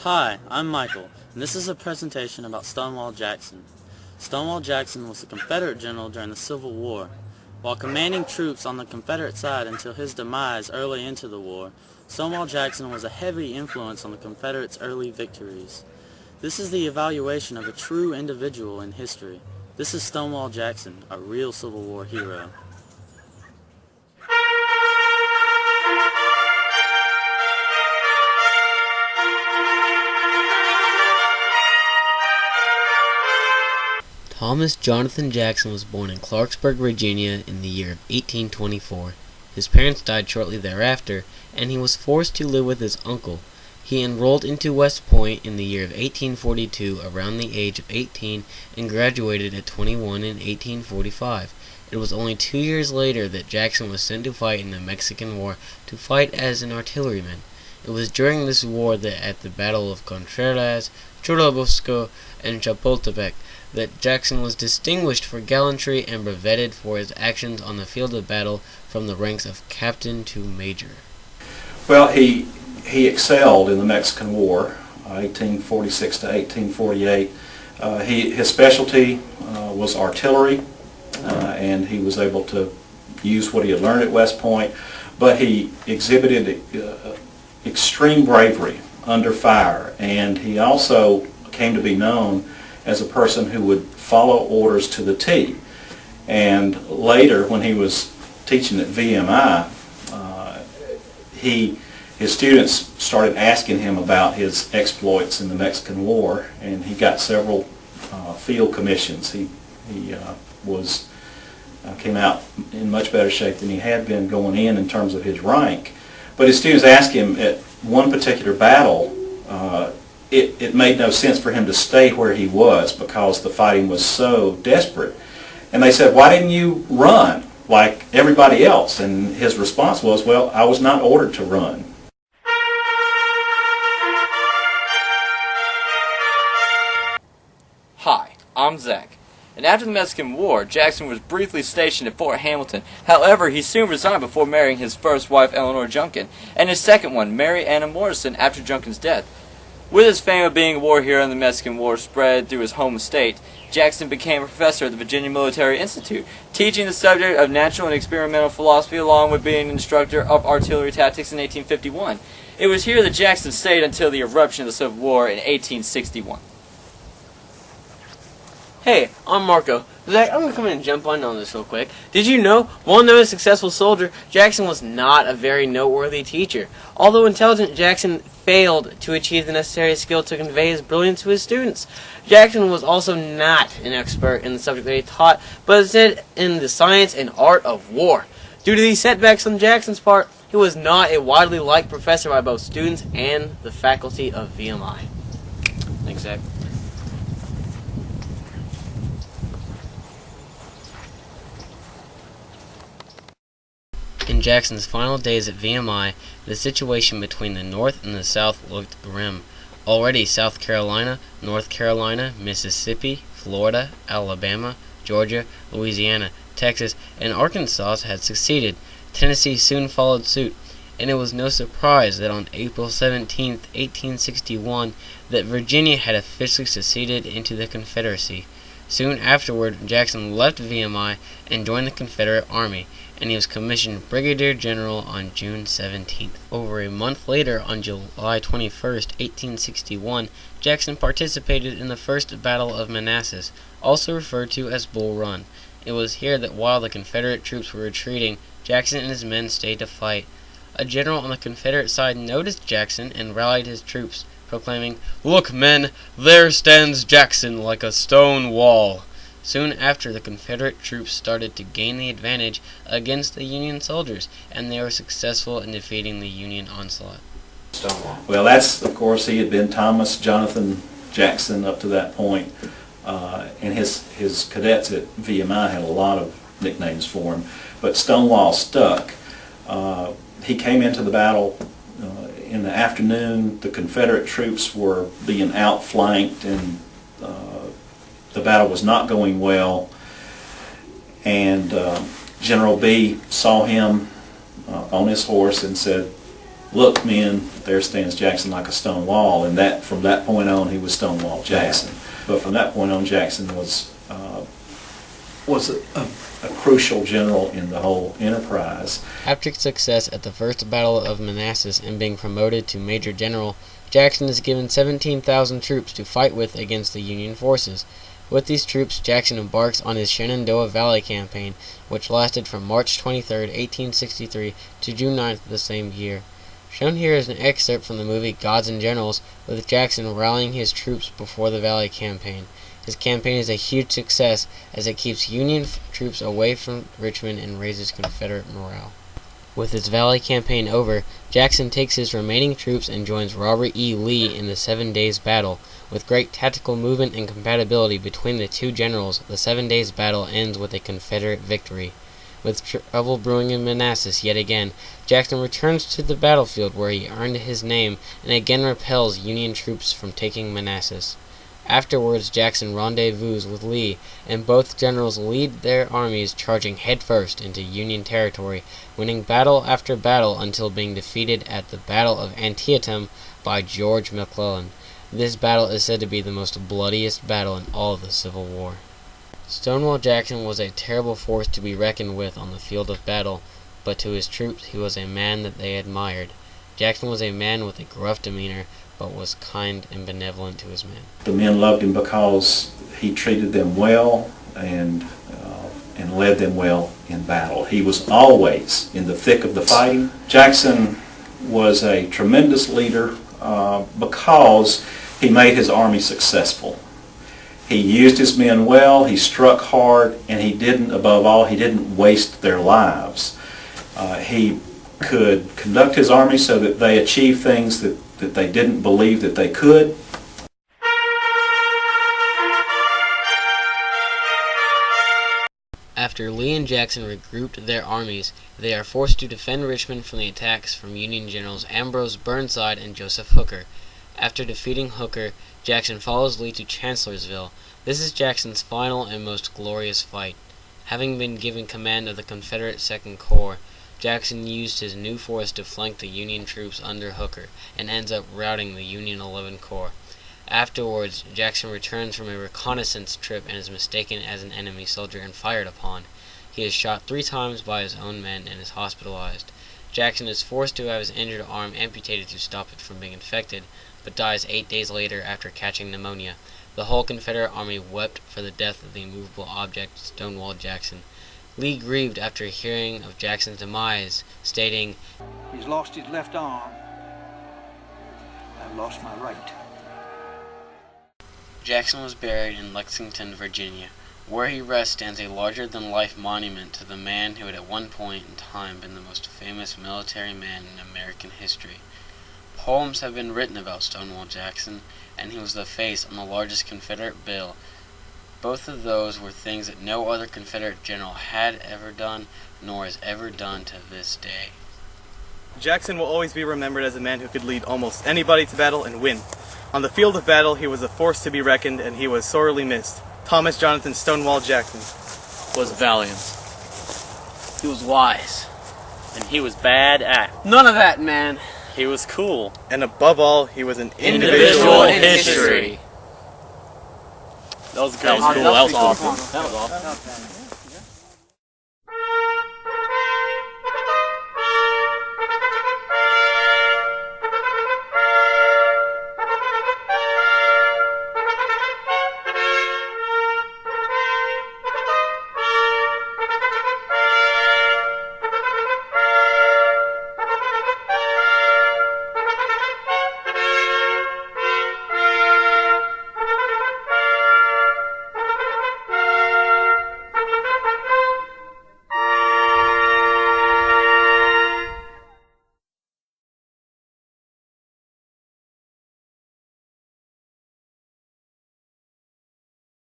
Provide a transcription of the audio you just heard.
Hi, I'm Michael, and this is a presentation about Stonewall Jackson. Stonewall Jackson was a Confederate general during the Civil War. While commanding troops on the Confederate side until his demise early into the war, Stonewall Jackson was a heavy influence on the Confederates' early victories. This is the evaluation of a true individual in history. This is Stonewall Jackson, a real Civil War hero. Thomas Jonathan Jackson was born in Clarksburg, Virginia in the year of 1824. His parents died shortly thereafter, and he was forced to live with his uncle. He enrolled into West Point in the year of 1842 around the age of 18 and graduated at 21 in 1845. It was only 2 years later that Jackson was sent to fight in the Mexican War, to fight as an artilleryman. It was during this war that at the Battle of Contreras, Churubusco, and Chapultepec that Jackson was distinguished for gallantry and brevetted for his actions on the field of battle from the ranks of captain to major. Well, he excelled in the Mexican War, 1846 to 1848. His specialty was artillery, and he was able to use what he had learned at West Point, but he exhibited extreme bravery under fire, and he also came to be known as a person who would follow orders to the T. And later, when he was teaching at VMI, his students started asking him about his exploits in the Mexican War, and he got several field commissions. He came out in much better shape than he had been going in terms of his rank. But his students asked him at one particular battle, it made no sense for him to stay where he was because the fighting was so desperate. And they said, "Why didn't you run like everybody else?" And his response was, "Well, I was not ordered to run." Hi, I'm Zach. And after the Mexican War, Jackson was briefly stationed at Fort Hamilton. However, he soon resigned before marrying his first wife, Eleanor Junkin, and his second one, Mary Anna Morrison, after Junkin's death. With his fame of being a war hero in the Mexican War spread through his home state, Jackson became a professor at the Virginia Military Institute, teaching the subject of natural and experimental philosophy along with being an instructor of artillery tactics in 1851. It was here that Jackson stayed until the eruption of the Civil War in 1861. Hey, I'm Marco. Zach, I'm going to come in and jump on this real quick. Did you know, while known as a successful soldier, Jackson was not a very noteworthy teacher. Although intelligent, Jackson failed to achieve the necessary skill to convey his brilliance to his students. Jackson was also not an expert in the subject that he taught, but instead in the science and art of war. Due to these setbacks on Jackson's part, he was not a widely liked professor by both students and the faculty of VMI. Thanks, Zach. In Jackson's final days at VMI, the situation between the North and the South looked grim. Already South Carolina, North Carolina, Mississippi, Florida, Alabama, Georgia, Louisiana, Texas, and Arkansas had seceded. Tennessee soon followed suit, and it was no surprise that on April 17, 1861, that Virginia had officially seceded into the Confederacy. Soon afterward, Jackson left VMI and joined the Confederate Army, and he was commissioned Brigadier General on June 17th. Over a month later, on July 21st, 1861, Jackson participated in the First Battle of Manassas, also referred to as Bull Run. It was here that while the Confederate troops were retreating, Jackson and his men stayed to fight. A general on the Confederate side noticed Jackson and rallied his troops, proclaiming, "Look, men, there stands Jackson like a stone wall." Soon after, the Confederate troops started to gain the advantage against the Union soldiers, and they were successful in defeating the Union onslaught. Well, that's, of course, he had been Thomas Jonathan Jackson up to that point, and his cadets at VMI had a lot of nicknames for him, but Stonewall stuck. He came into the battle in the afternoon. The Confederate troops were being outflanked, and the battle was not going well, and General B saw him on his horse and said, "Look, men, there stands Jackson like a stone wall," and that from that point on he was Stonewall Jackson. But from that point on, Jackson was a crucial general in the whole enterprise. After success at the First Battle of Manassas and being promoted to Major General, Jackson is given 17,000 troops to fight with against the Union forces. With these troops, Jackson embarks on his Shenandoah Valley campaign, which lasted from March 23, 1863 to June 9th of the same year. Shown here is an excerpt from the movie Gods and Generals, with Jackson rallying his troops before the Valley Campaign. His campaign is a huge success as it keeps Union troops away from Richmond and raises Confederate morale. With his Valley Campaign over, Jackson takes his remaining troops and joins Robert E. Lee in the 7 Days Battle. With great tactical movement and compatibility between the two generals, the 7 Days Battle ends with a Confederate victory. With trouble brewing in Manassas yet again, Jackson returns to the battlefield where he earned his name and again repels Union troops from taking Manassas. Afterwards, Jackson rendezvous with Lee, and both generals lead their armies charging headfirst into Union territory, winning battle after battle until being defeated at the Battle of Antietam by George McClellan. This battle is said to be the most bloodiest battle in all of the Civil War. Stonewall Jackson was a terrible force to be reckoned with on the field of battle, but to his troops he was a man that they admired. Jackson was a man with a gruff demeanor, but was kind and benevolent to his men. The men loved him because he treated them well and led them well in battle. He was always in the thick of the fighting. Jackson was a tremendous leader because he made his army successful. He used his men well, he struck hard, and he didn't, above all, he didn't waste their lives. He could conduct his army so that they achieved things that they didn't believe that they could. After Lee and Jackson regrouped their armies, they are forced to defend Richmond from the attacks from Union generals Ambrose Burnside and Joseph Hooker. After defeating Hooker, Jackson follows Lee to Chancellorsville. This is Jackson's final and most glorious fight. Having been given command of the Confederate Second Corps, Jackson used his new force to flank the Union troops under Hooker, and ends up routing the Union 11 Corps. Afterwards, Jackson returns from a reconnaissance trip and is mistaken as an enemy soldier and fired upon. He is shot 3 times by his own men and is hospitalized. Jackson is forced to have his injured arm amputated to stop it from being infected, but dies 8 days later after catching pneumonia. The whole Confederate army wept for the death of the immovable object, Stonewall Jackson. Lee grieved after hearing of Jackson's demise, stating, "He's lost his left arm. I've lost my right." Jackson was buried in Lexington, Virginia. Where he rests stands a larger-than-life monument to the man who had at one point in time been the most famous military man in American history. Poems have been written about Stonewall Jackson, and he was the face on the largest Confederate bill. Both of those were things that no other Confederate general had ever done, nor has ever done to this day. Jackson will always be remembered as a man who could lead almost anybody to battle and win. On the field of battle, he was a force to be reckoned, and he was sorely missed. Thomas Jonathan Stonewall Jackson Was valiant. He was wise. And he was bad at. None of that, man. He was cool. And above all, he was an Individual in history. That was good. That was cool. That was awesome. That was awesome.